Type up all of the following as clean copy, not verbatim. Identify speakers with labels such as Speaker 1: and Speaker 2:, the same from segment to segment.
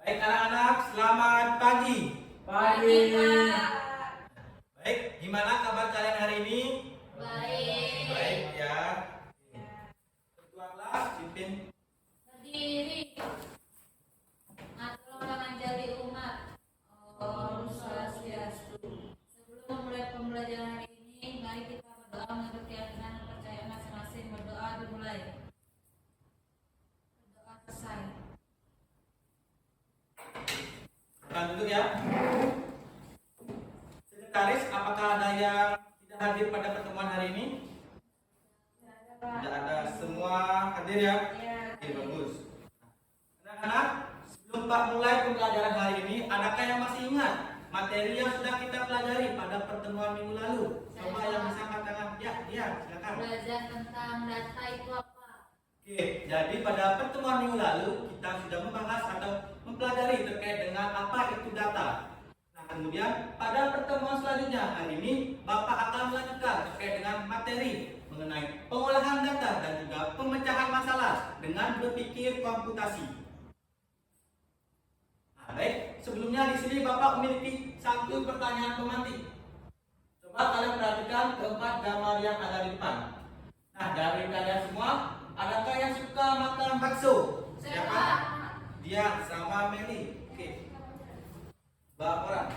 Speaker 1: Baik anak-anak, selamat pagi.
Speaker 2: Pagi, Kak.
Speaker 1: Baik, gimana kabar kalian hari ini?
Speaker 2: Baik.
Speaker 1: Baik ya. Ketua kelas pimpin.
Speaker 2: Berdiri. Tolonglah ngajari umat. Om Swastiastu. Sebelum memulai pembelajaran hari ini, mari kita berdoa menurut keyakinan dan kepercayaan masing-masing. Berdoa dimulai. Berdoa selesai.
Speaker 1: Bukan duduk ya. Sekretaris, apakah ada yang tidak hadir pada pertemuan hari ini? Tidak ada, semua hadir ya? Oke, bagus. Anak-anak, sebelum Pak mulai pembelajaran hari ini, adakah yang masih ingat materi yang sudah kita pelajari pada pertemuan minggu lalu? Coba yang bisa angkat tangan. Ya, silakan.
Speaker 2: Belajar tentang data itu apa?
Speaker 1: Oke, jadi pada pertemuan minggu lalu kita sudah membahas atau mempelajari terkait dengan apa itu data. Nah, kemudian pada pertemuan selanjutnya hari ini Bapak akan melanjutkan terkait dengan materi mengenai pengolahan data dan juga pemecahan masalah dengan berpikir komputasi. Nah, baik, sebelumnya di sini Bapak memiliki satu pertanyaan pemantik. Coba kalian perhatikan keempat gambar yang ada di depan. Nah, dari kalian semua, adakah yang suka makan bakso? Siapa? Dia sama Meli. Oke. Berapa orang?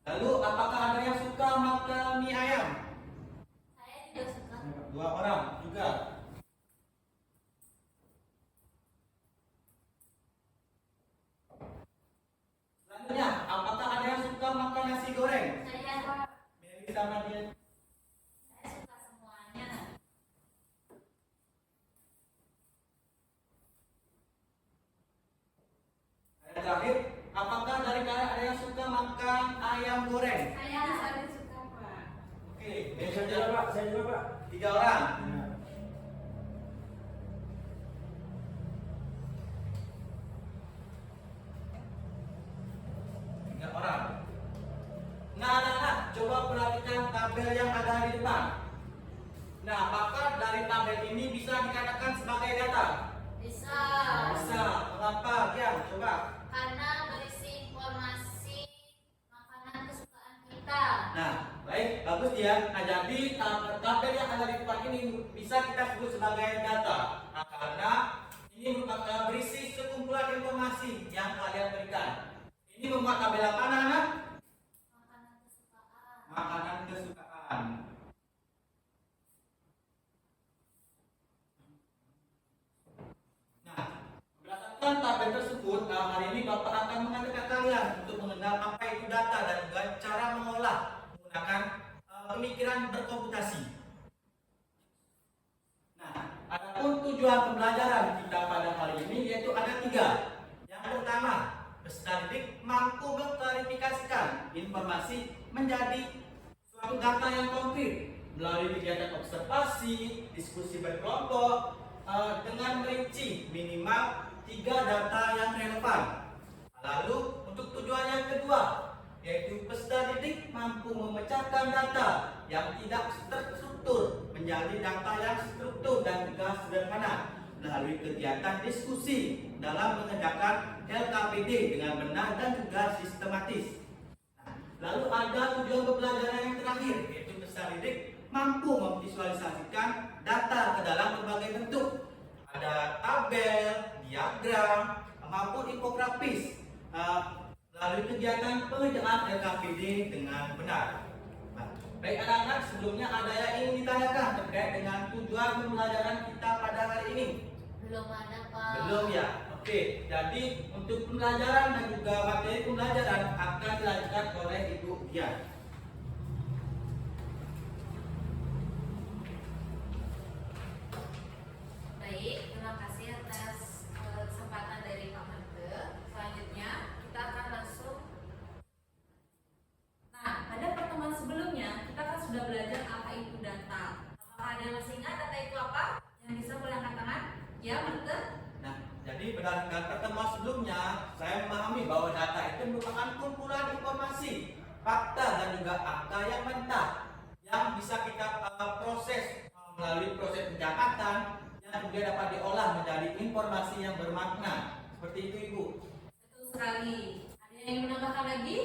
Speaker 1: Lalu apakah ada yang suka makan mie ayam?
Speaker 2: Saya tidak suka.
Speaker 1: 2 orang juga. Selanjutnya, apakah ada yang suka makan nasi goreng?
Speaker 2: Saya
Speaker 1: Meli sama dia.
Speaker 2: suka semuanya.
Speaker 1: Dan terakhir, apakah dari kalian ada yang suka makan ayam goreng?
Speaker 2: Saya suka, Pak.
Speaker 1: Oke,
Speaker 3: Saya juga Pak.
Speaker 1: 3 orang. Tiga orang. Nah, anak-anak, coba perhatikan tabel yang ada di depan. Nah, apakah dari tabel ini bisa dikatakan sebagai data?
Speaker 2: Bisa.
Speaker 1: Bisa. Mengapa? Ya, coba.
Speaker 2: Karena berisi informasi makanan kesukaan kita.
Speaker 1: Nah, baik, bagus ya. Nah, jadi tabel yang ada di depan ini bisa kita sebut sebagai data. Nah, karena ini merupakan berisi sekumpulan informasi yang kalian berikan. Ini membuat tabel apa, anak-anak?
Speaker 2: Makanan kesukaan.
Speaker 1: Makanan kesukaan. Nah, berdasarkan tabel tersebut, hari ini Bapak akan mengajak kalian untuk mengenal apa itu data dan juga cara mengolah menggunakan pemikiran berkomputasi. Nah, adapun tujuan pembelajaran kita pada hari ini yaitu ada 3. Yang pertama, peserta didik mampu mengklarifikasikan informasi menjadi suatu data yang konkret melalui kegiatan observasi, diskusi berkelompok, dengan merinci minimal 3 data yang relevan. Lalu untuk tujuan yang kedua, yaitu peserta didik mampu memecahkan data yang tidak terstruktur menjadi data yang struktur dan juga sederhana melalui kegiatan diskusi dalam mengerjakan LKPD dengan benar dan juga sistematis. Lalu ada tujuan pembelajaran yang terakhir, yaitu peserta didik mampu memvisualisasikan data ke dalam berbagai bentuk. Ada tabel, diagram, maupun infografis melalui kegiatan pengerjaan LKPD dengan benar. Nah, baik anak-anak, sebelumnya ada yang ingin ditanyakan terkait dengan tujuan pembelajaran kita pada hari ini?
Speaker 2: Belum ada, Pak.
Speaker 1: Belum ya? Oke, jadi untuk pembelajaran dan juga materi pembelajaran akan dilanjutkan oleh Ibu Dian.
Speaker 2: Baik, terima kasih atas kesempatan dari Pak Mante. Selanjutnya kita akan langsung. Nah, pada pertemuan sebelumnya kita kan sudah belajar apa itu data. Apakah ada yang masih ingat data itu apa? Yang bisa boleh angkat tangan? Ya, Mante.
Speaker 1: Nah, jadi berdasarkan pertemuan sebelumnya, saya memahami bahwa data itu merupakan kumpulan informasi, fakta dan juga angka yang mentah yang bisa kita proses melalui proses pencatatan juga dapat diolah menjadi informasi yang bermakna. Seperti itu Ibu.
Speaker 2: Betul sekali. Ada yang ingin menambahkan lagi?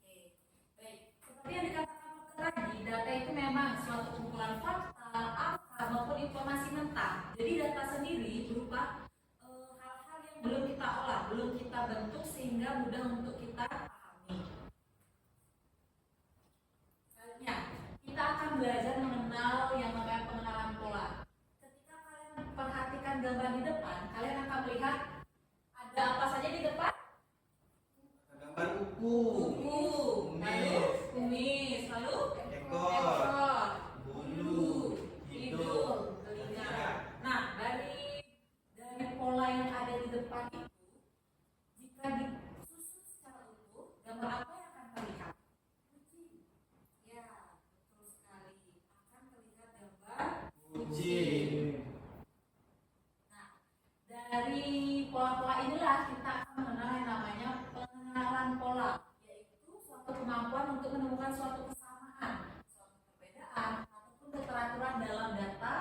Speaker 2: Oke. Baik. Seperti yang dikatakan dokter tadi, data itu memang suatu kumpulan fakta, angka maupun informasi mentah. Jadi data sendiri berupa hal-hal yang belum kita olah, belum kita bentuk sehingga mudah untuk kita pahami. Selanjutnya, kita akan belajar mengenal yang namanya pengenalan pola. Ketika kalian perhatikan gambar di depan, kalian akan melihat ada apa saja di depan?
Speaker 1: Gambar kuku,
Speaker 2: Lalu kumis, lalu
Speaker 1: ekor, bulu, hidung,
Speaker 2: telinga. Nah, dari pola yang ada di depan itu, jika disusun secara utuh, gambar apa yang akan terlihat? Kucing. Ya, betul sekali. Akan terlihat gambar
Speaker 1: kucing.
Speaker 2: Nah, dari pola-pola inilah kita akan mengenal yang namanya pengenalan pola, yaitu suatu kemampuan untuk menemukan suatu kesamaan, suatu perbedaan, ataupun keteraturan dalam data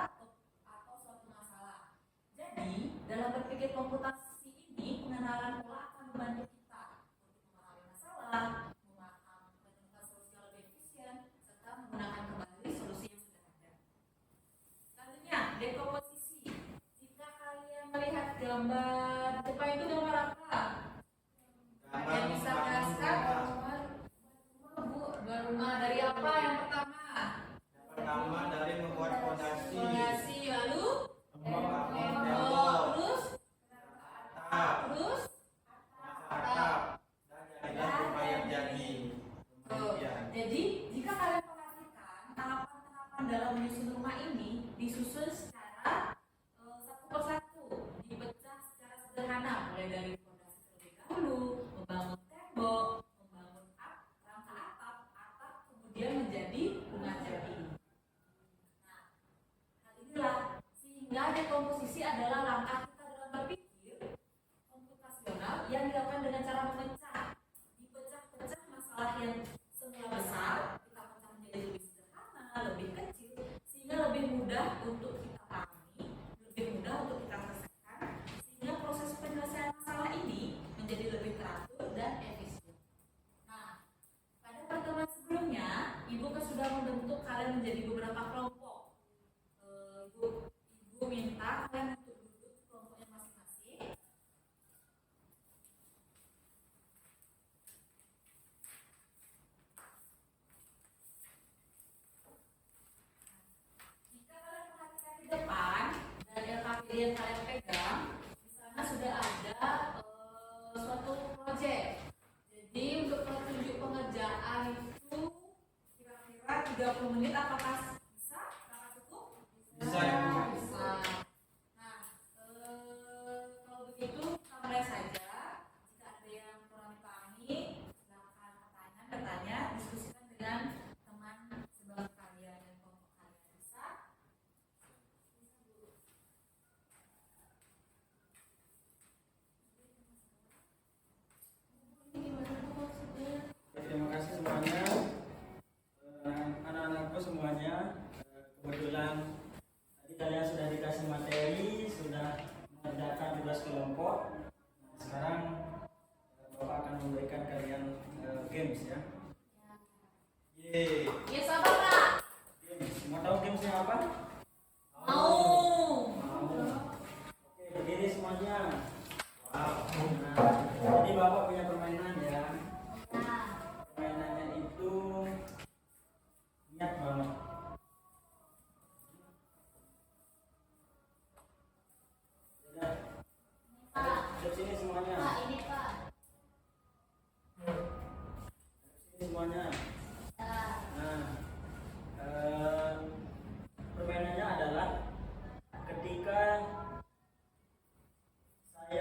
Speaker 2: atau suatu masalah. Jadi, dalam berpikir komputasi ini, pengenalan pola akan membantu kita untuk memahami masalah, menemukan solusi yang lebih efisien, serta menggunakan kembali solusi yang sudah ada. Selanjutnya, dekomposisi. Jika kalian melihat gambar depan itu gambar apa? Kalian bisa menjelaskan berumah dari apa yang pertama?
Speaker 1: Pertama dari membuat fondasi,
Speaker 2: Fondasi, lalu
Speaker 1: membangun
Speaker 2: tembok,
Speaker 1: tembok,
Speaker 2: terus
Speaker 1: atap, dan jadilah rumah yang jadi. Demikian.
Speaker 2: Jadi jika kalian perhatikan tahapan-tahapan dalam menyusun rumah ini disusun secara satu persatu, dipecah secara sederhana, mulai dari fondasi terlebih dahulu, membangun tembok, membangun rangka atap, kemudian menjadi rumah jadi. Nah, hal inilah sehingga dekomposisi adalah langkah kita dalam berpikir komputasional yang dilakukan dengan cara memecah, dipecah-pecah masalah yang semula besar, kita pecah menjadi lebih sederhana, lebih kecil, sehingga lebih mudah untuk kita pahami, lebih mudah untuk kita selesaikan, sehingga proses penyelesaian masalah ini menjadi lebih teratur dan efisien. Nah, pada pertemuan sebelumnya, Ibu kan sudah membentuk kalian menjadi beberapa kelompok. Ibu minta kalian untuk duduk di kelompoknya masing-masing. Jika kalian perhatikan di depan dan LKPD yang kalian pegang, di sana sudah ada suatu proyek. Jadi untuk petunjuk pengerjaan itu kira-kira 30 menit apakah bisa? Apakah cukup?
Speaker 1: Bisa, Ibu.
Speaker 2: Bisa. Nah, kalau begitu kita mulai saja. Jika ada yang kurang dipahami, silakan bertanya, diskusikan dengan teman sebangku kalian dan kelompok kalian. Bisa? Ini gimana Bu, maksudnya?
Speaker 3: Terima kasih semuanya. Anak-anakku semuanya, kebetulan tadi kalian sudah dikasih materi, sudah mengerjakan tugas kelompok. Nah, sekarang Bapak akan memberikan kalian games ya.
Speaker 1: Yeay.
Speaker 2: Ya sabar Kak.
Speaker 3: Games. Mau tahu gamesnya apa?
Speaker 2: Mau.
Speaker 3: Oke, berdiri semuanya.
Speaker 1: Wow.
Speaker 3: Nah, jadi Bapak punya permainan ya.
Speaker 2: Nah,
Speaker 3: Permainannya itu niat banget. Sudah,
Speaker 2: Pak.
Speaker 3: siap sini semuanya.
Speaker 2: Pak, ini Pak.
Speaker 3: Sini semuanya.
Speaker 2: Nah,
Speaker 3: Nah, permainannya adalah ketika saya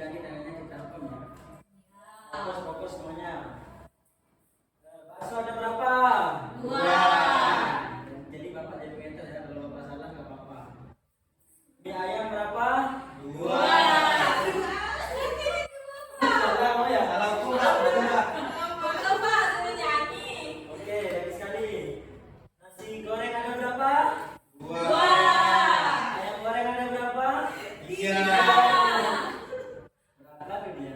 Speaker 3: lagi tangannya kita rekam ya. Fokus semuanya. Bakso ada berapa?
Speaker 2: 2.
Speaker 3: Jadi bapak jadi pengen ya, kalau bapak salah nggak apa-apa. Mie ayam berapa?
Speaker 1: 2.
Speaker 3: Salah mau ya?
Speaker 1: Salah kurang, 2.
Speaker 2: Coba suruh nyanyi.
Speaker 3: Oke, lagi sekali. Nasi goreng ada berapa?
Speaker 1: 2.
Speaker 3: Ayam goreng ada berapa?
Speaker 1: 3.
Speaker 3: Berapa tuh dia?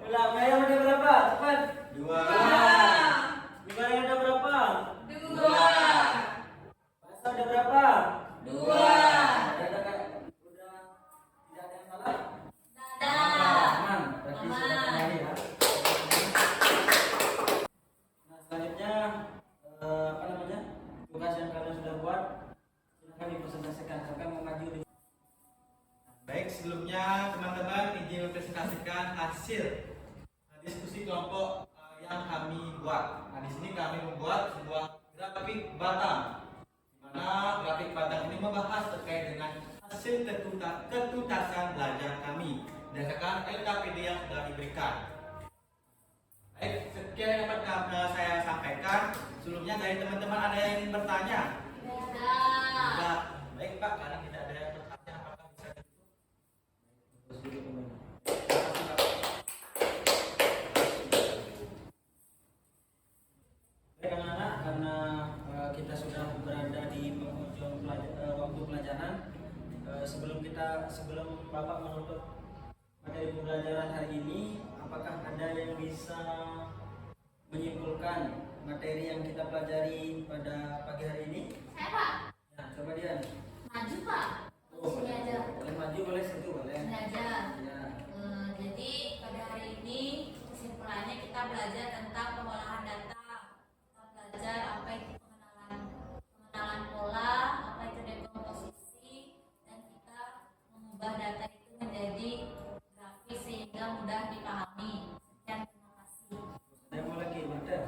Speaker 3: Ulang, ayam ada berapa? Cepat.
Speaker 1: 2.
Speaker 3: Mie goreng ada berapa?
Speaker 2: 2.
Speaker 3: Bakso ada berapa?
Speaker 2: 2.
Speaker 3: Udah tidak ada yang salah?
Speaker 2: Dadah.
Speaker 3: Aman, berarti sudah
Speaker 2: Aman.
Speaker 3: kembali ya. Nah, selanjutnya apa namanya? Tugas yang kalian sudah buat silakan dipresentasikan. Siapa yang mau maju di
Speaker 1: Baik, sebelumnya teman-teman izin mempresentasikan hasil diskusi kelompok yang kami buat. Nah, di sini kami membuat sebuah grafik batang, di mana grafik batang ini membahas terkait dengan hasil ketuntasan belajar kami berdasarkan LKPD yang sudah diberikan. Baik, sekian yang dapat saya sampaikan. Sebelumnya dari teman-teman ada yang ingin bertanya?
Speaker 2: Dadah.
Speaker 1: Tidak. Baik Pak, karena tidak ada yang bertanya, apakah bisa ditutup?
Speaker 3: terus dulu teman.
Speaker 1: Terima kasih, Pak.
Speaker 3: Baik anak-anak, karena kita sudah berada di penghujung waktu pelajaran, sebelum Bapak menutup materi pembelajaran hari ini, apakah ada yang bisa menyimpulkan materi yang kita pelajari pada pagi hari ini?
Speaker 2: Saya Pak,
Speaker 3: Nah, coba Dian.
Speaker 2: maju Pak. Sini aja.
Speaker 3: Boleh maju, boleh situ, boleh.
Speaker 2: Sini aja.
Speaker 3: Ya.
Speaker 2: Jadi pada hari ini kesimpulannya kita belajar tentang pengolahan data. Kita belajar apa itu pengenalan pola, apa itu dekomposisi, dan kita mengubah data itu menjadi grafis sehingga mudah dipahami. Sekian, terima kasih.
Speaker 3: Ada yang mau lagi, Marta?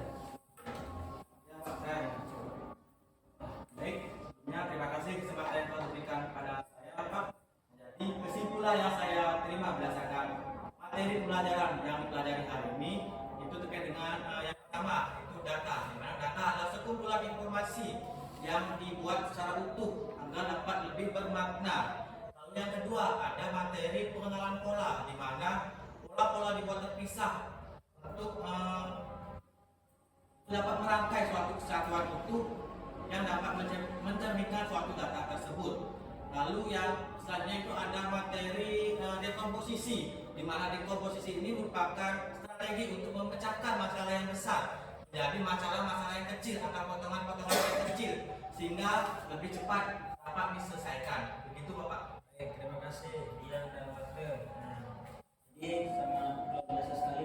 Speaker 1: Ya, Pak, saya. Baik, sebelumnya terima kasih kesempatan yang telah diberikan kepada saya, Pak. Jadi kesimpulan yang saya terima berdasarkan materi pembelajaran yang dipelajari hari ini itu terkait dengan yang pertama itu data, di mana data adalah sekumpulan informasi yang dibuat secara utuh agar dapat lebih bermakna. Lalu yang kedua ada materi pengenalan pola, di mana pola-pola dibuat terpisah untuk dapat merangkai suatu kesatuan utuh yang dapat mencerminkan suatu data tersebut. Lalu yang selanjutnya itu ada materi dekomposisi, di mana dekomposisi ini merupakan strategi untuk memecahkan masalah yang besar jadi masalah-masalah yang kecil atau potongan-potongan yang kecil sehingga lebih cepat dapat diselesaikan. Begitu Bapak.
Speaker 3: Baik, terima kasih Dian dan Marta. Nah, jadi sama luar biasa sekali